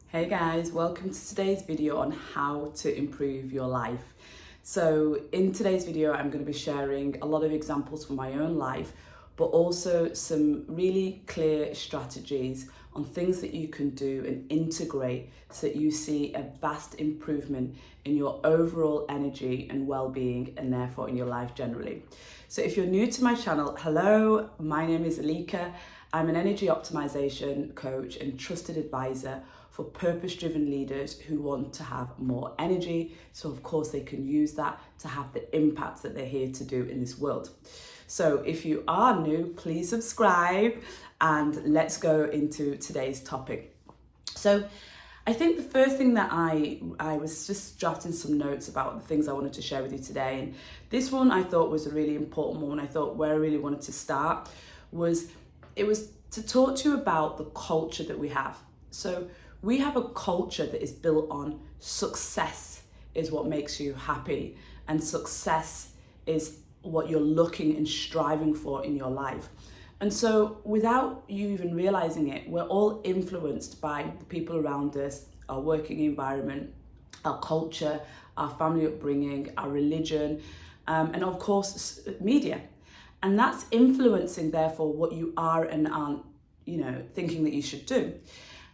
Hey guys, welcome to today's video on how to improve your life. So in today's video, I'm going to be sharing a lot of examples from my own life, but also some really clear strategies on things that you can do and integrate so that you see a vast improvement in your overall energy and well-being, and therefore in your life generally. So if you're new to my channel, hello, my name is Elika. I'm an energy optimization coach and trusted advisor for purpose-driven leaders who want to have more energy. So of course they can use that to have the impact that they're here to do in this world. So if you are new, please subscribe and let's go into today's topic. So I think the first thing that I was just drafting some notes about the things I wanted to share with you today. And this one I thought was a really important one. I thought where I really wanted to start was to talk to you about the culture that we have. So we have a culture that is built on success is what makes you happy, and success is what you're looking and striving for in your life. And so without you even realizing it, we're all influenced by the people around us, our working environment, our culture, our family upbringing, our religion, and of course media. And that's influencing, therefore, what you are and aren't, thinking that you should do.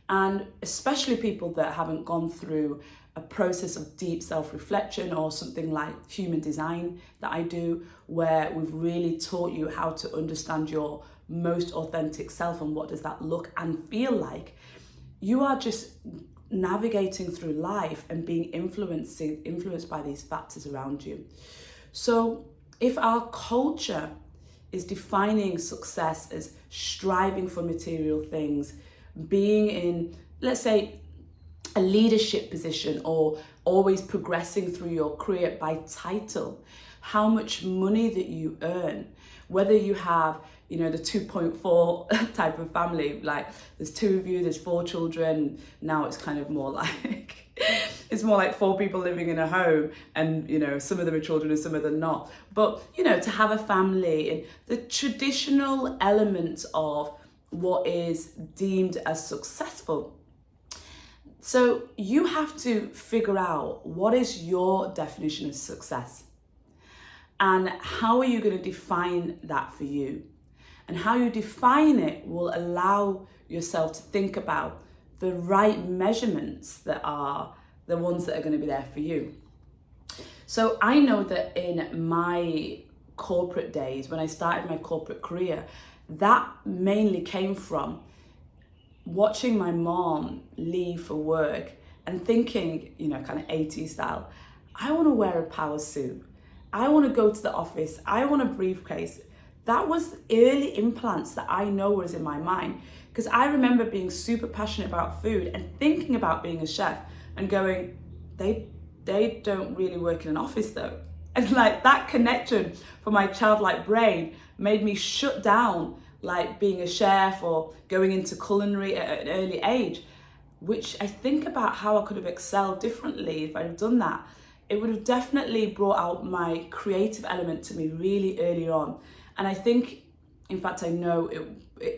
And especially people that haven't gone through a process of deep self-reflection or something like human design that I do, where we've really taught you how to understand your most authentic self and what does that look and feel like. You are just navigating through life and being influenced by these factors around you. So if our culture is defining success as striving for material things, being in, let's say, a leadership position, or always progressing through your career by title, how much money that you earn, whether you have, the 2.4 type of family, like there's two of you, there's 4 children, now it's kind of more like, it's more like 4 people living in a home, and some of them are children and some of them not. But to have a family and the traditional elements of what is deemed as successful. So you have to figure out what is your definition of success, and how are you going to define that for you. And how you define it will allow yourself to think about the right measurements that are the ones that are going to be there for you. So I know that in my corporate days, when I started my corporate career, that mainly came from watching my mom leave for work and thinking, kind of 80s style, I want to wear a power suit. I want to go to the office. I want a briefcase. That was early implants that I know was in my mind, because I remember being super passionate about food and thinking about being a chef and going, they don't really work in an office though. And like that connection for my childlike brain made me shut down like being a chef or going into culinary at an early age, which I think about how I could have excelled differently if I'd have done that. It would have definitely brought out my creative element to me really early on. And I think, in fact, I know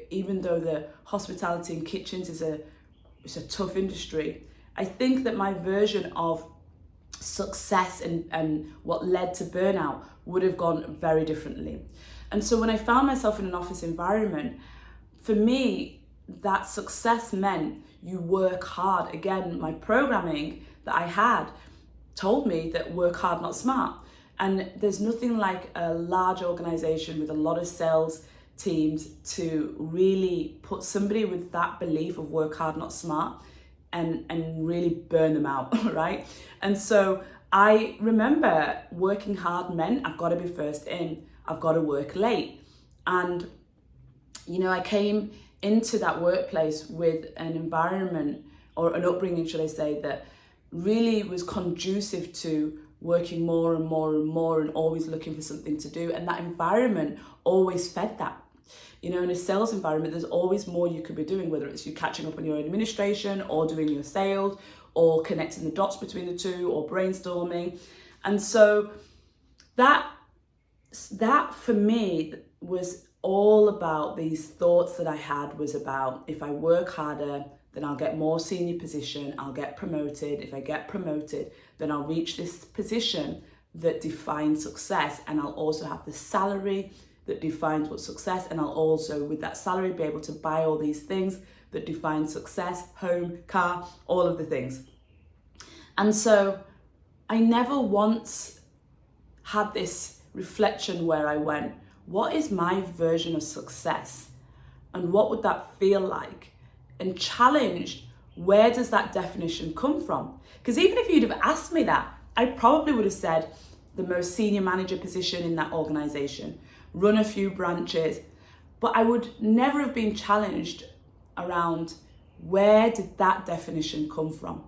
even though the hospitality and kitchens is a tough industry, I think that my version of success and what led to burnout would have gone very differently. And so when I found myself in an office environment, for me, that success meant you work hard. Again, my programming that I had told me that work hard, not smart. And there's nothing like a large organization with a lot of sales teams to really put somebody with that belief of work hard, not smart, and really burn them out, right? And so I remember working hard meant I've got to be first in, I've got to work late. And, I came into that workplace with an environment or an upbringing, should I say, that really was conducive to working more and more and more and always looking for something to do. And that environment always fed that. In a sales environment, there's always more you could be doing, whether it's you catching up on your administration or doing your sales or connecting the dots between the two or brainstorming. And so that for me was all about these thoughts that I had, was about if I work harder, then I'll get more senior position, I'll get promoted. If I get promoted, then I'll reach this position that defines success, and I'll also have the salary that defines what success, and I'll also, with that salary, be able to buy all these things that define success, home, car, all of the things. And so I never once had this reflection where I went, what is my version of success? And what would that feel like? And challenged, where does that definition come from? Because even if you'd have asked me that, I probably would have said the most senior manager position in that organization, run a few branches, but I would never have been challenged around where did that definition come from?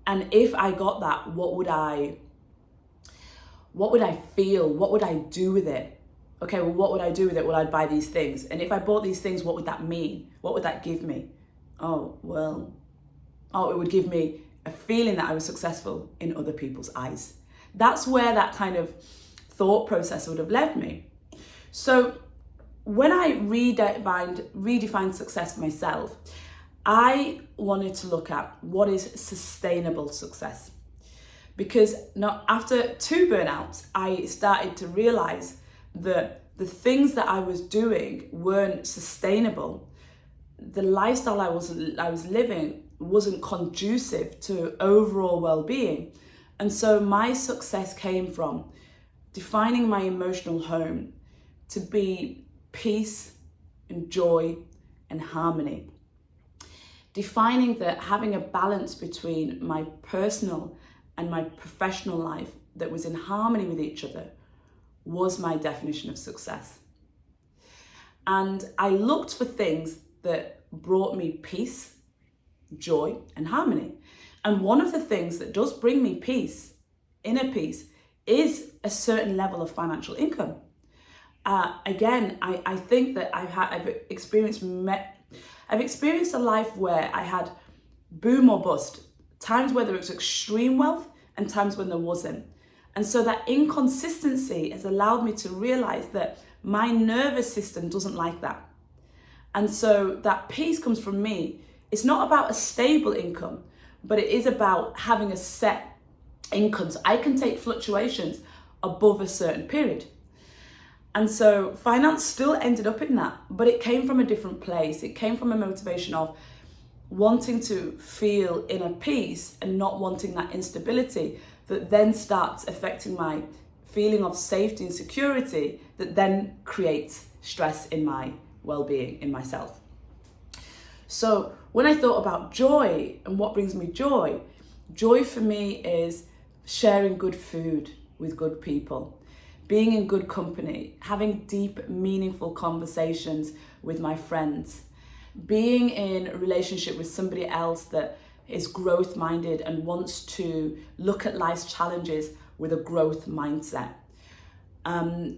And if I got that, what would I feel? What would I do with it? Okay, well, what would I do with it? Well, I'd buy these things. And if I bought these things, what would that mean? What would that give me? It would give me a feeling that I was successful in other people's eyes. That's where that kind of thought process would have led me. So when I redefined success for myself, I wanted to look at what is sustainable success. Because now, after 2 burnouts, I started to realize that the things that I was doing weren't sustainable. The lifestyle I was living wasn't conducive to overall well-being. And so my success came from defining my emotional home to be peace and joy and harmony. Defining that having a balance between my personal and my professional life that was in harmony with each other was my definition of success. And I looked for things that brought me peace, joy, and harmony. And one of the things that does bring me peace, inner peace, is a certain level of financial income. Again, I think that I've experienced a life where I had boom or bust, times where there was extreme wealth and times when there wasn't. And so that inconsistency has allowed me to realize that my nervous system doesn't like that. And so that peace comes from me. It's not about a stable income, but it is about having a set income. So I can take fluctuations above a certain period. And so finance still ended up in that, but it came from a different place. It came from a motivation of wanting to feel inner peace and not wanting that instability that then starts affecting my feeling of safety and security that then creates stress in my well-being, in myself. So when I thought about joy and what brings me joy, joy for me is sharing good food with good people, being in good company, having deep, meaningful conversations with my friends, being in a relationship with somebody else that is growth minded and wants to look at life's challenges with a growth mindset.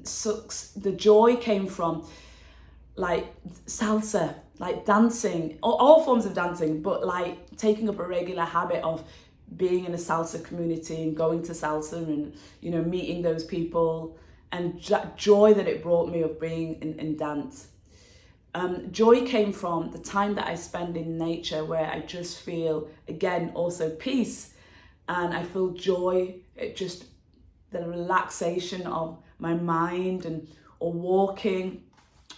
So the joy came from like salsa, like dancing, all forms of dancing, but like taking up a regular habit of being in a salsa community and going to salsa and, meeting those people, and joy that it brought me of being in dance. Joy came from the time that I spend in nature, where I just feel, again, also peace, and I feel joy, just the relaxation of my mind or walking.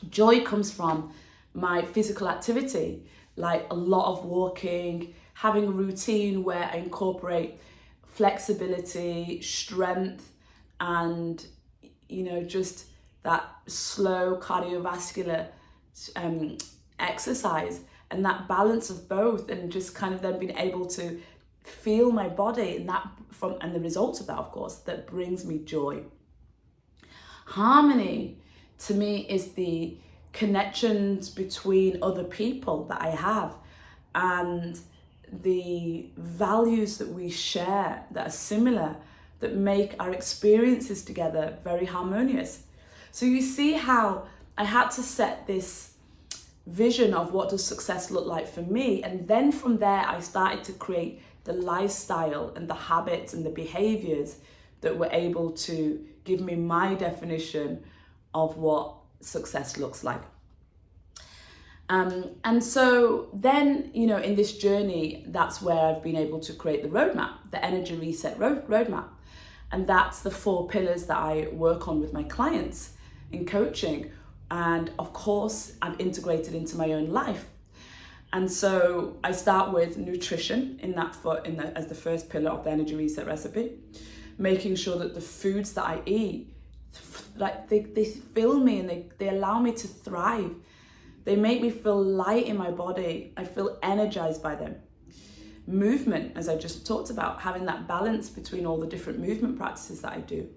Joy comes from my physical activity, like a lot of walking, having a routine where I incorporate flexibility, strength, and, just that slow cardiovascular exercise, and that balance of both, and just kind of then being able to feel my body, and the results of that, of course, that brings me joy. Harmony to me is the connections between other people that I have, and the values that we share that are similar, that make our experiences together very harmonious. So you see how I had to set this vision of what does success look like for me, and then from there I started to create the lifestyle and the habits and the behaviors that were able to give me my definition of what success looks like. And so then, you know, in this journey, that's where I've been able to create the roadmap, the energy reset roadmap. And that's the 4 pillars that I work on with my clients in coaching. And of course, I've integrated into my own life. And so I start with nutrition as the first pillar of the energy reset recipe, making sure that the foods that I eat, like they fill me and they allow me to thrive. They make me feel light in my body. I feel energized by them. Movement, as I just talked about, having that balance between all the different movement practices that I do.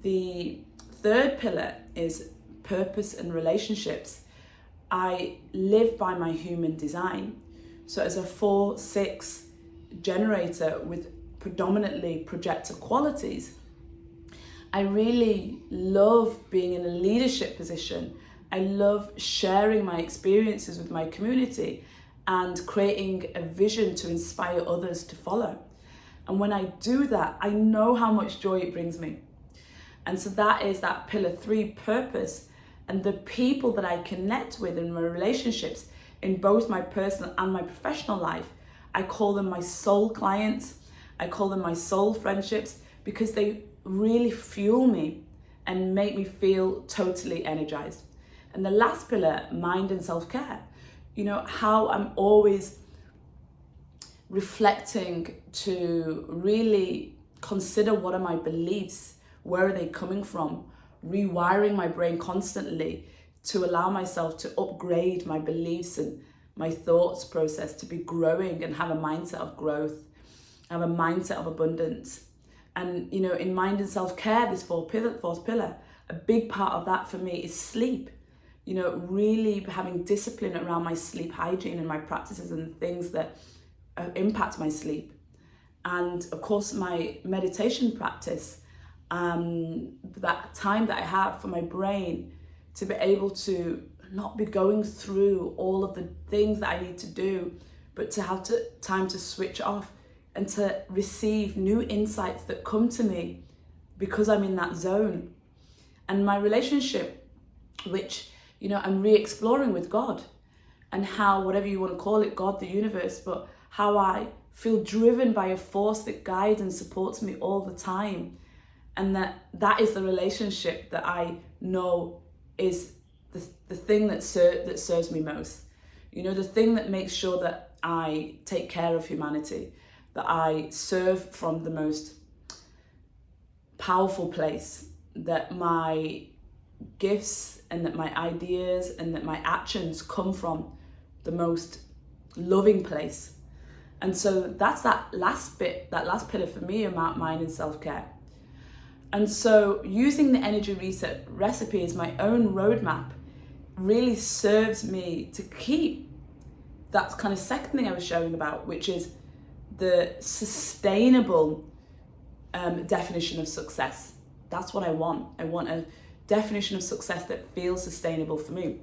The 3rd pillar is purpose and relationships. I live by my human design. So as a 4/6 generator with predominantly projector qualities, I really love being in a leadership position. I love sharing my experiences with my community and creating a vision to inspire others to follow. And when I do that, I know how much joy it brings me. And so that is that pillar 3, purpose. And the people that I connect with in my relationships, in both my personal and my professional life, I call them my soul clients. I call them my soul friendships, because they really fuel me and make me feel totally energized. And the last pillar, mind and self-care. You know, how I'm always reflecting to really consider, what are my beliefs? Where are they coming from? Rewiring my brain constantly to allow myself to upgrade my beliefs and my thoughts process, to be growing and have a mindset of growth, have a mindset of abundance. And, you know, in mind and self-care, this fourth pillar, a big part of that for me is sleep. You know, really having discipline around my sleep hygiene and my practices and the things that impact my sleep. And of course, my meditation practice, that time that I have for my brain to be able to not be going through all of the things that I need to do, but to have time to switch off and to receive new insights that come to me because I'm in that zone. And my relationship, which, you know, I'm re-exploring with God, and how, whatever you want to call it, God, the universe, but how I feel driven by a force that guides and supports me all the time. And that is the relationship that I know is the thing that serves me most. You know, the thing that makes sure that I take care of humanity, that I serve from the most powerful place, that my gifts and that my ideas and that my actions come from the most loving place. And so that's that last pillar for me about mind and self-care. And so using the energy reset recipe as my own roadmap really serves me to keep that kind of second thing I was showing about, which is the sustainable definition of success. That's what I want. I want a definition of success that feels sustainable for me.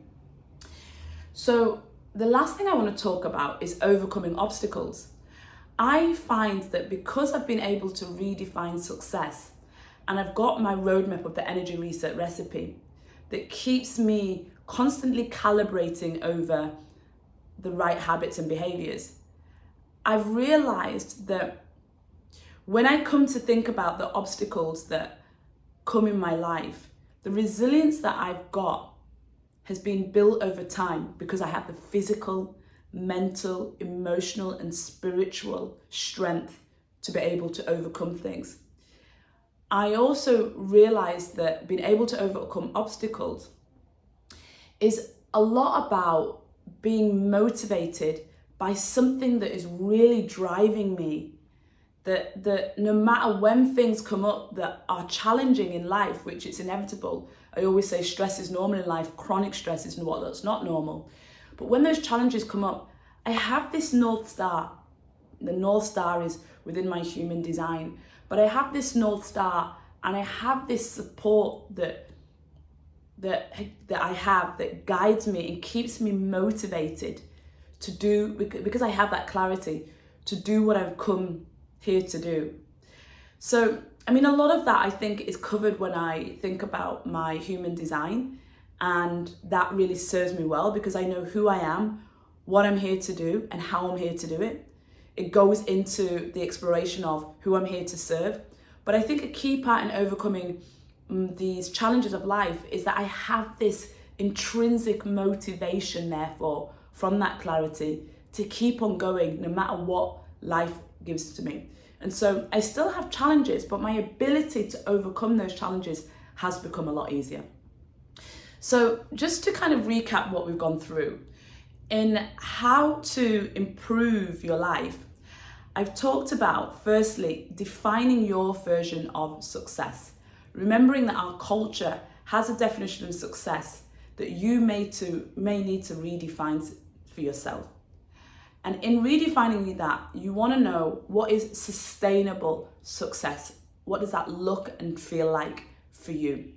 So the last thing I want to talk about is overcoming obstacles. I find that because I've been able to redefine success, and I've got my roadmap of the energy reset recipe that keeps me constantly calibrating over the right habits and behaviors, I've realized that when I come to think about the obstacles that come in my life, the resilience that I've got has been built over time because I have the physical, mental, emotional, and spiritual strength to be able to overcome things. I also realized that being able to overcome obstacles is a lot about being motivated by something that is really driving me, that no matter when things come up that are challenging in life, which it's inevitable. I always say stress is normal in life, chronic stress is that's not normal. But when those challenges come up, I have this North Star. The North Star is within my human design, but I have this North Star and I have this support that I have that guides me and keeps me motivated to do, because I have that clarity to do what I've come here to do. So, I mean, a lot of that I think is covered when I think about my human design And that really serves me well because I know who I am, what I'm here to do, and how I'm here to do it. It goes into the exploration of who I'm here to serve. But I think a key part in overcoming these challenges of life is that I have this intrinsic motivation, therefore, from that clarity to keep on going no matter what life gives to me. And so I still have challenges, but my ability to overcome those challenges has become a lot easier. So just to kind of recap what we've gone through, in how to improve your life, I've talked about, firstly, defining your version of success. Remembering that our culture has a definition of success that you may need to redefine for yourself. And in redefining that, you want to know what is sustainable success. What does that look and feel like for you?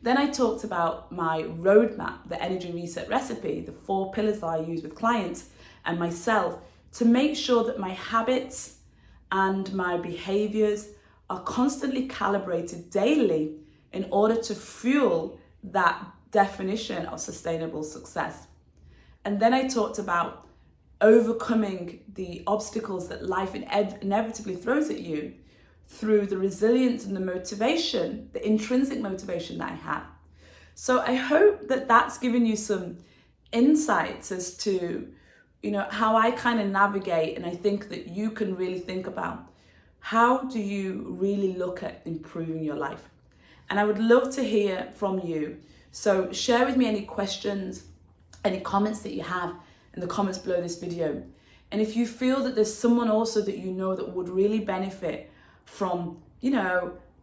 Then I talked about my roadmap, the energy reset recipe, the 4 pillars that I use with clients and myself to make sure that my habits and my behaviors are constantly calibrated daily in order to fuel that definition of sustainable success. And then I talked about overcoming the obstacles that life inevitably throws at you through the resilience and the motivation, the intrinsic motivation that I have. So I hope that that's given you some insights as to, how I kind of navigate, and I think that you can really think about how do you really look at improving your life. And I would love to hear from you. So share with me any questions, any comments that you have in the comments below this video. And if you feel that there's someone also that you know that would really benefit from,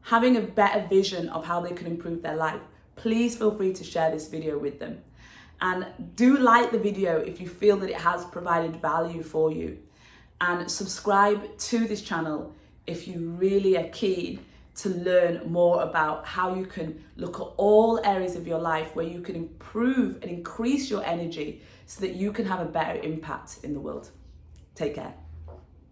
having a better vision of how they can improve their life, please feel free to share this video with them. And do like the video if you feel that it has provided value for you. And subscribe to this channel if you really are keen to learn more about how you can look at all areas of your life where you can improve and increase your energy so that you can have a better impact in the world. Take care.